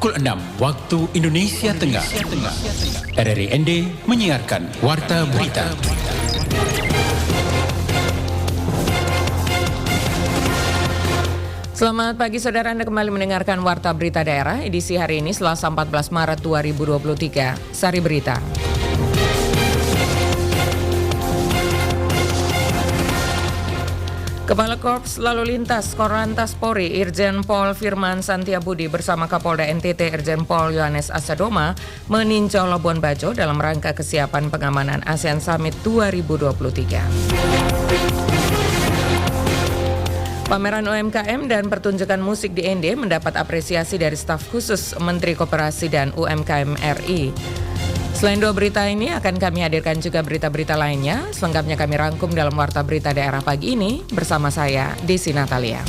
Pukul 6 waktu Indonesia Tengah. RRI ND menyiarkan Warta Berita. Selamat pagi saudara, Anda kembali mendengarkan Warta Berita Daerah edisi hari ini Selasa 14 Maret 2023. Sari Berita. Kepala Korps Lalu Lintas Korlantas Polri Irjen Pol Firman Santiabudi bersama Kapolda NTT Irjen Pol Yohanes Asadoma meninjau Labuan Bajo dalam rangka kesiapan pengamanan ASEAN Summit 2023. Pameran UMKM dan pertunjukan musik di ND mendapat apresiasi dari staf khusus Menteri Koperasi dan UMKM RI. Selain dua berita ini, akan kami hadirkan juga berita-berita lainnya. Selengkapnya kami rangkum dalam Warta Berita Daerah pagi ini bersama saya, Desi Natalia.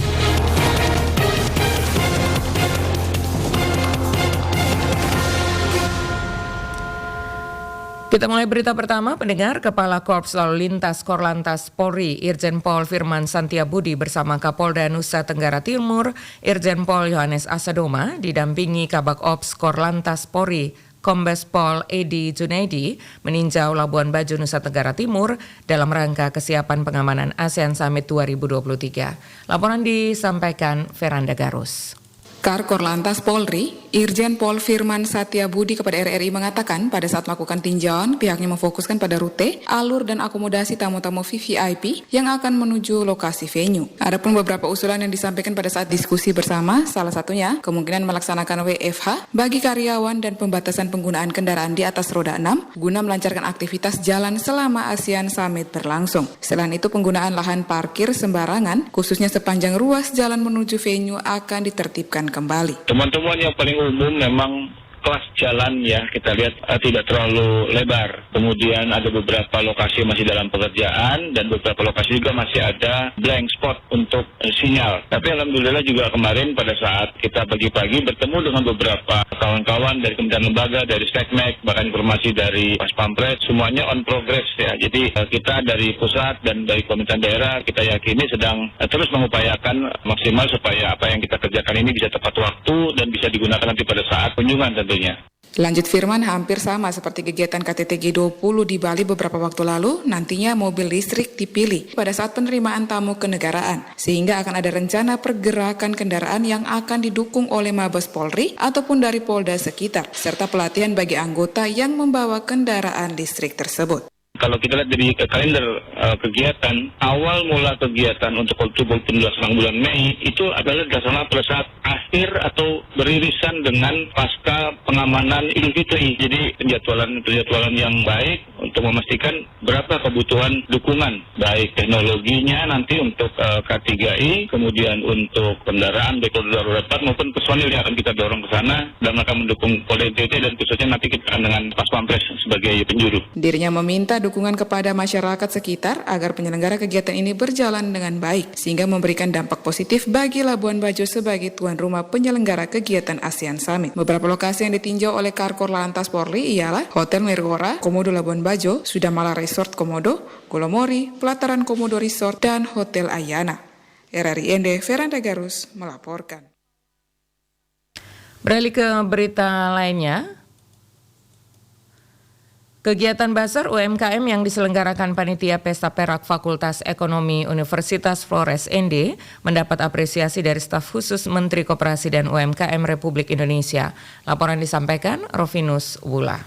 Kita mulai berita pertama, pendengar. Kepala Korps Lalu Lintas Korlantas Polri Irjen Pol Firman Santiabudi bersama Kapolda Nusa Tenggara Timur Irjen Pol Yohanes Asadoma didampingi Kabak Ops Korlantas Polri Kombes Pol Edi Junaidi meninjau Labuan Bajo Nusa Tenggara Timur dalam rangka kesiapan pengamanan ASEAN Summit 2023. Laporan disampaikan Veranda Garus. Kar Korlantas Polri, Irjen Pol Firman Santiabudi kepada RRI mengatakan pada saat melakukan tinjauan, pihaknya memfokuskan pada rute, alur dan akomodasi tamu-tamu VVIP yang akan menuju lokasi venue. Adapun beberapa usulan yang disampaikan pada saat diskusi bersama, salah satunya kemungkinan melaksanakan WFH bagi karyawan dan pembatasan penggunaan kendaraan di atas roda 6 guna melancarkan aktivitas jalan selama ASEAN Summit berlangsung. Selain itu, penggunaan lahan parkir sembarangan, khususnya sepanjang ruas jalan menuju venue akan ditertibkan kembali. Teman-teman yang paling umum memang kelas jalan ya, kita lihat tidak terlalu lebar. Kemudian ada beberapa lokasi masih dalam pekerjaan dan beberapa lokasi juga masih ada blank spot untuk sinyal. Tapi alhamdulillah juga kemarin pada saat kita pagi-pagi bertemu dengan beberapa kawan-kawan dari kementerian lembaga, dari Stekmek, bahkan informasi dari Pas Pampres, semuanya on progress ya. Jadi kita dari pusat dan dari pemerintahan daerah kita yakini sedang terus mengupayakan maksimal supaya apa yang kita kerjakan ini bisa tepat waktu dan bisa digunakan nanti pada saat kunjungan tentunya. Lanjut Firman, hampir sama seperti kegiatan KTT G20 di Bali beberapa waktu lalu, nantinya mobil listrik dipilih pada saat penerimaan tamu kenegaraan, sehingga akan ada rencana pergerakan kendaraan yang akan didukung oleh Mabes Polri ataupun dari Polda sekitar, serta pelatihan bagi anggota yang membawa kendaraan listrik tersebut. Kalau kita lihat dari kalender kegiatan, awal mula kegiatan untuk pelaksanaan bulan Mei itu adalah dilaksanakan pada saat akhir atau beririsan dengan pasca pengamanan Idul Fitri. Jadi penjadwalan yang baik untuk memastikan berapa kebutuhan dukungan, baik teknologinya nanti untuk K3I, kemudian untuk kendaraan baik roda 4 maupun personil yang akan kita dorong ke sana dan akan mendukung Polda NTT dan khususnya nanti kita dengan Pas Pampres sebagai penjuru. Dirinya meminta dukungan kepada masyarakat sekitar agar penyelenggara kegiatan ini berjalan dengan baik sehingga memberikan dampak positif bagi Labuan Bajo sebagai tuan rumah penyelenggara kegiatan ASEAN Summit. Beberapa lokasi yang ditinjau oleh Karkor Lantas Polri ialah Hotel Mirgora, Komodo Labuan Bajo, Sudamala Resort Komodo, Golomori, Pelataran Komodo Resort, dan Hotel Ayana. RRI ND Veranda Garus melaporkan. Beralih ke berita lainnya. Kegiatan Basar UMKM yang diselenggarakan Panitia Pesta Perak Fakultas Ekonomi Universitas Flores ND mendapat apresiasi dari staf khusus Menteri Koperasi dan UMKM Republik Indonesia. Laporan disampaikan Rovinus Wula.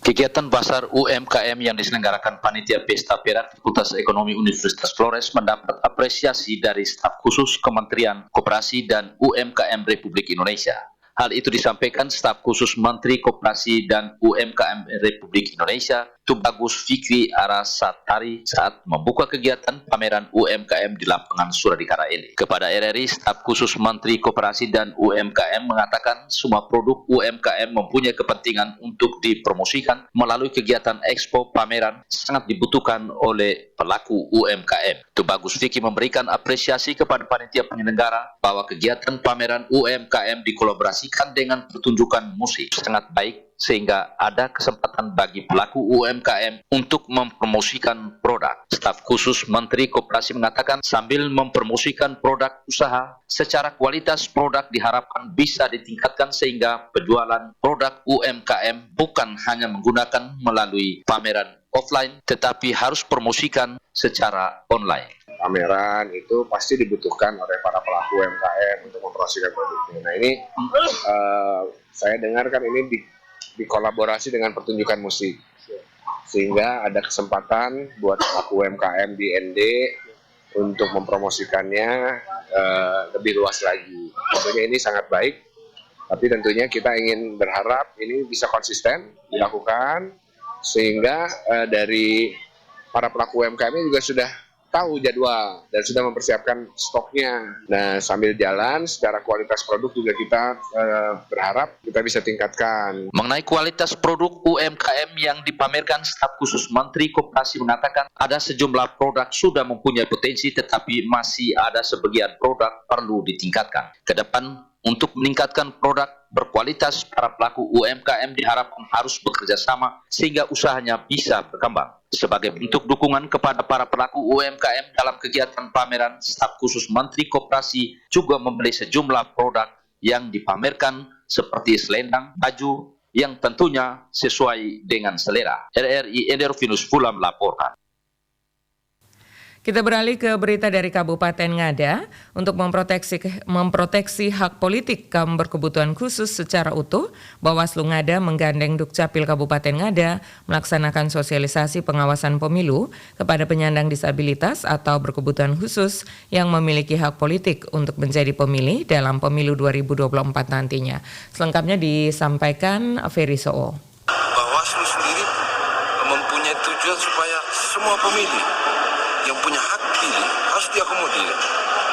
Kegiatan Basar UMKM yang diselenggarakan Panitia Pesta Perak Fakultas Ekonomi Universitas Flores mendapat apresiasi dari staf khusus Kementerian Koperasi dan UMKM Republik Indonesia. Hal itu disampaikan staf khusus Menteri Koperasi dan UMKM Republik Indonesia, Tubagus Fikri Arasatari saat membuka kegiatan pameran UMKM di lapangan Suradikara ini. Kepada RRI, staf khusus Menteri Koperasi dan UMKM mengatakan semua produk UMKM mempunyai kepentingan untuk dipromosikan melalui kegiatan ekspo pameran sangat dibutuhkan oleh pelaku UMKM. Tubagus Fikri memberikan apresiasi kepada panitia penyelenggara bahwa kegiatan pameran UMKM dikolaborasikan dengan pertunjukan musik sangat baik sehingga ada kesempatan bagi pelaku UMKM untuk mempromosikan produk. Staf khusus Menteri Koperasi mengatakan sambil mempromosikan produk usaha, secara kualitas produk diharapkan bisa ditingkatkan sehingga penjualan produk UMKM bukan hanya menggunakan melalui pameran offline, tetapi harus promosikan secara online. Pameran itu pasti dibutuhkan oleh para pelaku UMKM untuk mempromosikan produknya. Nah ini saya dengar kan ini dikolaborasi dengan pertunjukan musik, sehingga ada kesempatan buat pelaku UMKM di ND untuk mempromosikannya lebih luas lagi. Tentunya ini sangat baik, tapi tentunya kita ingin berharap ini bisa konsisten dilakukan, sehingga dari para pelaku UMKM ini juga sudah tahu jadwal dan sudah mempersiapkan stoknya. Nah, sambil jalan secara kualitas produk juga kita berharap kita bisa tingkatkan. Mengenai kualitas produk UMKM yang dipamerkan, staf khusus Menteri Koperasi mengatakan ada sejumlah produk sudah mempunyai potensi tetapi masih ada sebagian produk perlu ditingkatkan. Ke depan untuk meningkatkan produk berkualitas, para pelaku UMKM diharapkan harus bekerja sama sehingga usahanya bisa berkembang. Sebagai bentuk dukungan kepada para pelaku UMKM dalam kegiatan pameran, staf khusus Menteri Koperasi juga membeli sejumlah produk yang dipamerkan seperti selendang, baju yang tentunya sesuai dengan selera. RRI Endervinus Pula melaporkan. Kita beralih ke berita dari Kabupaten Ngada. Untuk memproteksi hak politik kaum berkebutuhan khusus secara utuh, Bawaslu Ngada menggandeng Dukcapil Kabupaten Ngada melaksanakan sosialisasi pengawasan pemilu kepada penyandang disabilitas atau berkebutuhan khusus yang memiliki hak politik untuk menjadi pemilih dalam pemilu 2024 nantinya. Selengkapnya disampaikan Ferry Soo. Bawaslu sendiri mempunyai tujuan supaya semua pemilih yang punya hak pilih harus diakomodir.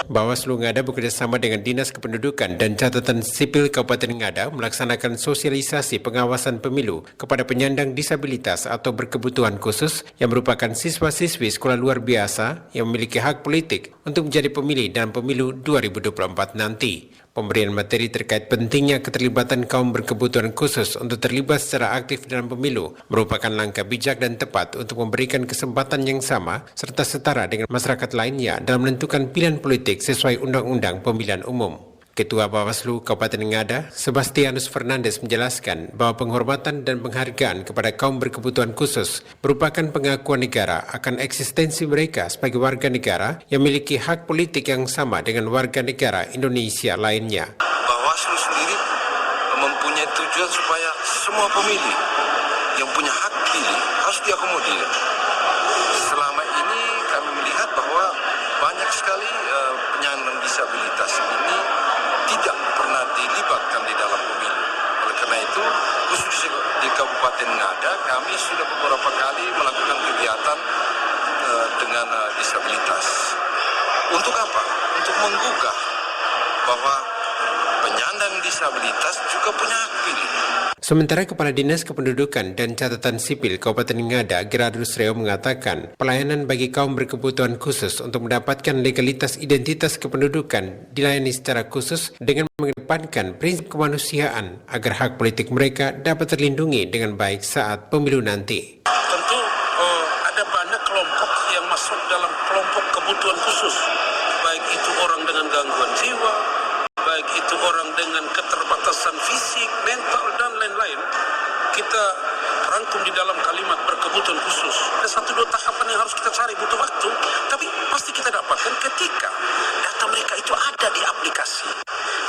Bawaslu Ngada bekerjasama dengan Dinas Kependudukan dan Catatan Sipil Kabupaten Ngada melaksanakan sosialisasi pengawasan pemilu kepada penyandang disabilitas atau berkebutuhan khusus yang merupakan siswa-siswi sekolah luar biasa yang memiliki hak politik untuk menjadi pemilih dalam pemilu 2024 nanti. Pemberian materi terkait pentingnya keterlibatan kaum berkebutuhan khusus untuk terlibat secara aktif dalam pemilu merupakan langkah bijak dan tepat untuk memberikan kesempatan yang sama serta setara dengan masyarakat lainnya dalam menentukan pilihan politik sesuai Undang-Undang Pemilihan Umum. Ketua Bawaslu Kabupaten Ngada, Sebastianus Fernandes menjelaskan bahwa penghormatan dan penghargaan kepada kaum berkebutuhan khusus merupakan pengakuan negara akan eksistensi mereka sebagai warga negara yang memiliki hak politik yang sama dengan warga negara Indonesia lainnya. Bawaslu sendiri mempunyai tujuan supaya semua pemilih yang punya hak pilih harus diakomodir. Selama ini kami melihat bahwa banyak sekali penyandang disabilitas ini tidak pernah dilibatkan di dalam pemilu. Oleh karena itu, khusus di Kabupaten Ngada, kami sudah beberapa kali melakukan kegiatan dengan disabilitas. Untuk apa? Untuk menggugah bahwa penyandang disabilitas juga punya hak pilih. Sementara Kepala Dinas Kependudukan dan Catatan Sipil Kabupaten Ngada, Gerardus Reo mengatakan, pelayanan bagi kaum berkebutuhan khusus untuk mendapatkan legalitas identitas kependudukan dilayani secara khusus dengan mengedepankan prinsip kemanusiaan agar hak politik mereka dapat terlindungi dengan baik saat pemilu nanti. Tentu ada banyak kelompok yang masuk dalam kelompok kebutuhan khusus, baik itu orang dengan gangguan jiwa, baik itu orang dengan keterbatasan fisik, mental, dan lain-lain. Kita rangkum di dalam kalimat berkebutuhan khusus. Ada 1-2 tahapan yang harus kita cari, butuh waktu, tapi pasti kita dapatkan ketika data mereka itu ada di aplikasi.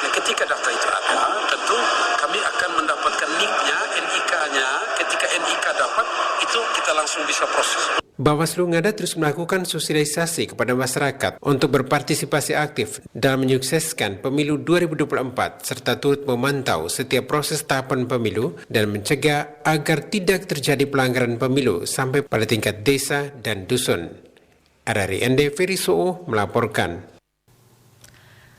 Nah, ketika data itu ada, tentu kami akan mendapatkan NIK-nya, NIK-nya. Ketika NIK dapat, itu kita langsung bisa proses. Bawaslu Ngada terus melakukan sosialisasi kepada masyarakat untuk berpartisipasi aktif dalam menyukseskan pemilu 2024 serta turut memantau setiap proses tahapan pemilu dan mencegah agar tidak terjadi pelanggaran pemilu sampai pada tingkat desa dan dusun. RRI ND Ferry Soo melaporkan.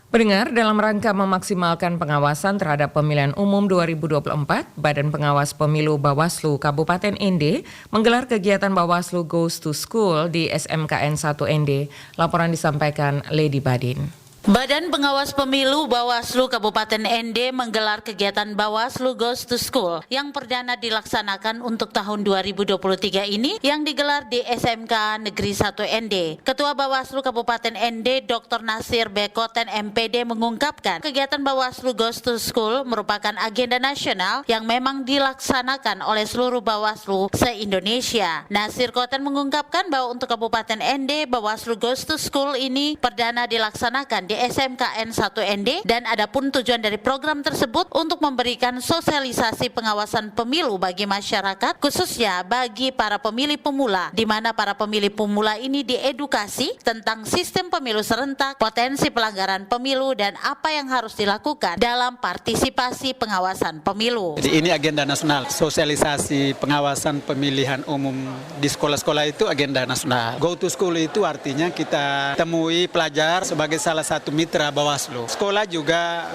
Pendengar, dalam rangka memaksimalkan pengawasan terhadap pemilihan umum 2024, Badan Pengawas Pemilu Bawaslu Kabupaten ND menggelar kegiatan Bawaslu Goes to School di SMKN 1 ND. Laporan disampaikan Lady Badin. Badan Pengawas Pemilu Bawaslu Kabupaten ND menggelar kegiatan Bawaslu Goes to School yang perdana dilaksanakan untuk tahun 2023 ini yang digelar di SMK Negeri 1 ND. Ketua Bawaslu Kabupaten ND Dr. Nasir Bekoten MPD mengungkapkan kegiatan Bawaslu Goes to School merupakan agenda nasional yang memang dilaksanakan oleh seluruh Bawaslu se-Indonesia. Nasir Koten mengungkapkan bahwa untuk Kabupaten ND Bawaslu Goes to School ini perdana dilaksanakan di SMKN 1 ND dan adapun tujuan dari program tersebut untuk memberikan sosialisasi pengawasan pemilu bagi masyarakat khususnya bagi para pemilih pemula di mana para pemilih pemula ini diedukasi tentang sistem pemilu serentak, potensi pelanggaran pemilu dan apa yang harus dilakukan dalam partisipasi pengawasan pemilu. Jadi ini agenda nasional, sosialisasi pengawasan pemilihan umum di sekolah-sekolah itu agenda nasional. Go to school itu artinya kita temui pelajar sebagai salah satu mitra Bawaslu. Sekolah juga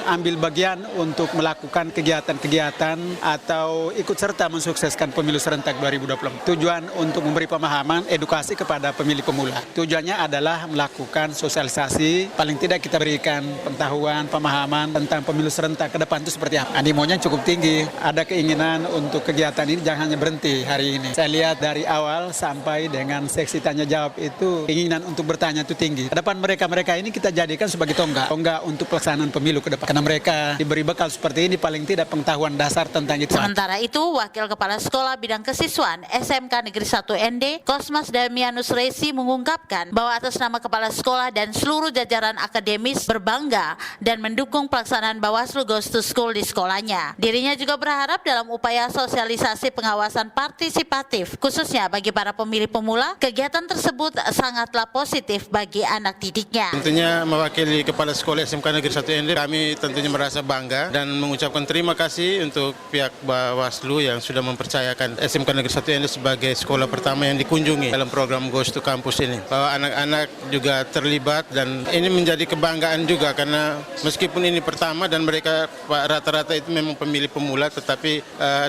ambil bagian untuk melakukan kegiatan-kegiatan atau ikut serta mensukseskan pemilu serentak 2024. Tujuan untuk memberi pemahaman, edukasi kepada pemilih pemula. Tujuannya adalah melakukan sosialisasi, paling tidak kita berikan pengetahuan, pemahaman tentang pemilu serentak ke depan itu seperti apa. Animonya cukup tinggi. Ada keinginan untuk kegiatan ini jangan hanya berhenti hari ini. Saya lihat dari awal sampai dengan seksi tanya jawab itu keinginan untuk bertanya itu tinggi. Ke depan mereka ini kita jadikan sebagai tonggak untuk pelaksanaan pemilu ke depan. Karena mereka diberi bekal seperti ini paling tidak pengetahuan dasar tentang itu. Sementara itu, Wakil Kepala Sekolah Bidang Kesiswaan SMK Negeri 1 ND, Kosmas Damianus Resi mengungkapkan bahwa atas nama Kepala Sekolah dan seluruh jajaran akademis berbangga dan mendukung pelaksanaan Bawaslu Goes to School di sekolahnya. Dirinya juga berharap dalam upaya sosialisasi pengawasan partisipatif, khususnya bagi para pemilih pemula, kegiatan tersebut sangatlah positif bagi anak didiknya. Tentunya mewakili Kepala Sekolah SMK Negeri 1 ND, kami tentunya merasa bangga dan mengucapkan terima kasih untuk pihak Bawaslu yang sudah mempercayakan SMK Negeri 1 ND sebagai sekolah pertama yang dikunjungi dalam program Goes to Campus ini. Bahwa anak-anak juga terlibat dan ini menjadi kebanggaan juga karena meskipun ini pertama dan mereka rata-rata itu memang pemilih pemula, tetapi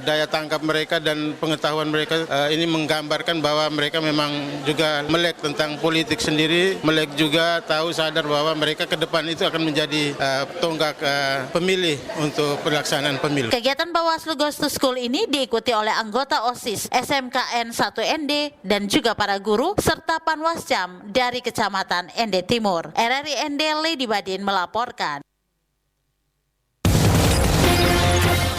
daya tangkap mereka dan pengetahuan mereka ini menggambarkan bahwa mereka memang juga melek tentang politik sendiri, melek juga tahu sadar bahwa mereka ke depan itu akan menjadi tonggak pemilih untuk pelaksanaan pemilu. Kegiatan Bawaslu Goes to School ini diikuti oleh anggota OSIS SMKN 1 ND dan juga para guru serta Panwascam dari Kecamatan ND Timur. RRI ND Lady Badin melaporkan.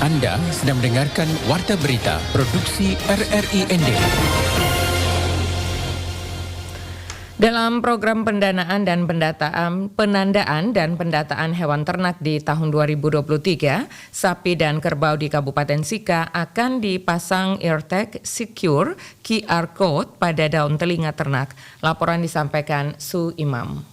Anda sedang mendengarkan Warta Berita Produksi RRI ND. Dalam program pendanaan dan penandaan dan pendataan hewan ternak di tahun 2023, sapi dan kerbau di Kabupaten Sika akan dipasang AirTag Secure QR Code pada daun telinga ternak. Laporan disampaikan Su Imam.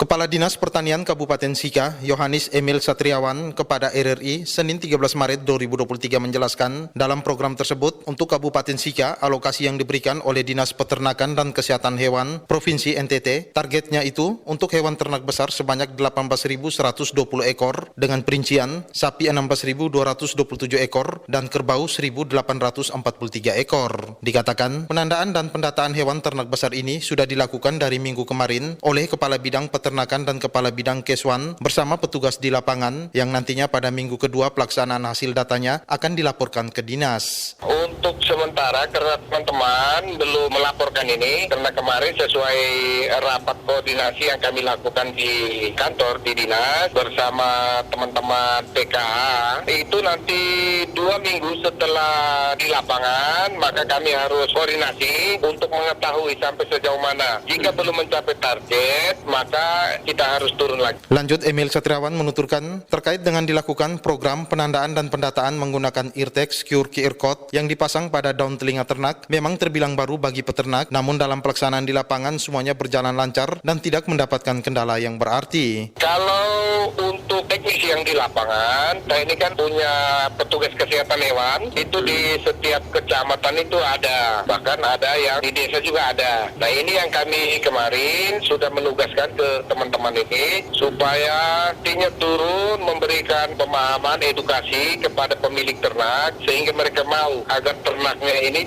Kepala Dinas Pertanian Kabupaten Sika, Yohanes Emil Satriawan, kepada RRI Senin 13 Maret 2023 menjelaskan, dalam program tersebut untuk Kabupaten Sika, alokasi yang diberikan oleh Dinas Peternakan dan Kesehatan Hewan Provinsi NTT, targetnya itu untuk hewan ternak besar sebanyak 18.120 ekor, dengan perincian sapi 16.227 ekor dan kerbau 1.843 ekor. Dikatakan, penandaan dan pendataan hewan ternak besar ini sudah dilakukan dari minggu kemarin oleh Kepala Bidang Peternakan dan Kepala Bidang Keswan bersama petugas di lapangan yang nantinya pada minggu kedua pelaksanaan hasil datanya akan dilaporkan ke dinas. Untuk sementara karena teman-teman belum melaporkan ini, karena kemarin sesuai rapat koordinasi yang kami lakukan di kantor di dinas bersama teman-teman PKH, itu nanti 2 minggu setelah di lapangan maka kami harus koordinasi untuk mengetahui sampai sejauh mana. Jika belum mencapai target maka kita harus turun lagi. Lanjut, Emil Satriawan menuturkan terkait dengan dilakukan program penandaan dan pendataan menggunakan AirTag Secure QR Code yang dipasang pada daun telinga ternak memang terbilang baru bagi peternak, namun dalam pelaksanaan di lapangan semuanya berjalan lancar dan tidak mendapatkan kendala yang berarti. Kalau untuk teknisi yang di lapangan, saya ini kan punya petugas kesehatan hewan, itu di setiap kecamatan itu ada, bahkan ada yang di desa juga ada. Nah ini yang kami kemarin sudah menugaskan ke teman-teman ini supaya artinya turun memberikan pemahaman edukasi kepada pemilik ternak sehingga mereka mau agar ternaknya ini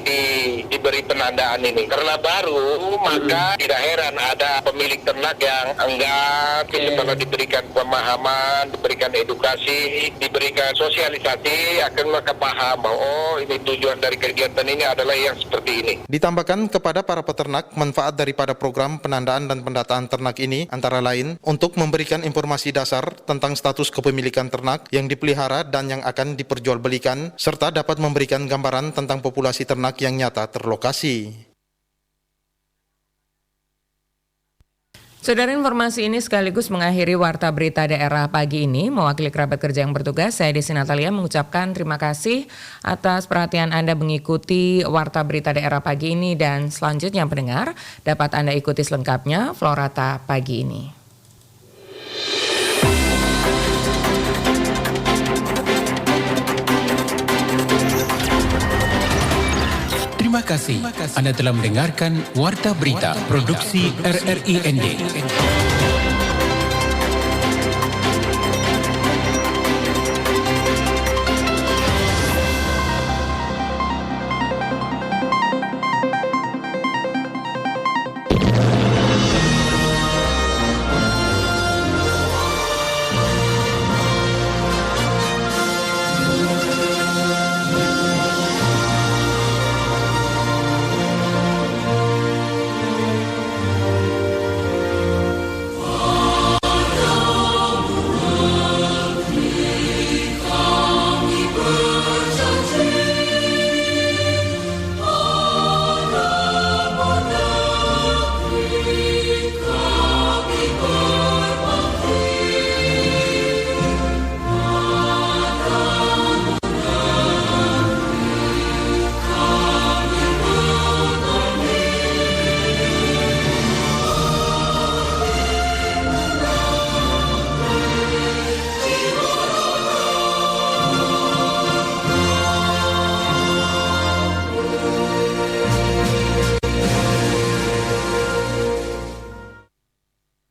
diberi penandaan ini. Karena baru maka tidak heran ada pemilik ternak yang enggan setelah diberikan pemahaman, diberikan edukasi, diberikan sosialisasi akan mereka paham bahwa oh ini tujuan dari kegiatan ini adalah yang seperti ini. Ditambahkan kepada para peternak, manfaat daripada program penandaan dan pendataan ternak ini antara lain untuk memberikan informasi dasar tentang status kepemilikan ternak yang dipelihara dan yang akan diperjualbelikan, serta dapat memberikan gambaran tentang populasi ternak yang nyata terlokasi. Saudara, informasi ini sekaligus mengakhiri Warta Berita Daerah pagi ini. Mewakili kerabat kerja yang bertugas, saya Desi Natalia mengucapkan terima kasih atas perhatian Anda mengikuti Warta Berita Daerah pagi ini, dan selanjutnya pendengar dapat Anda ikuti selengkapnya Florata pagi ini. Terima kasih Anda telah mendengarkan Warta Berita Produksi RRI ND.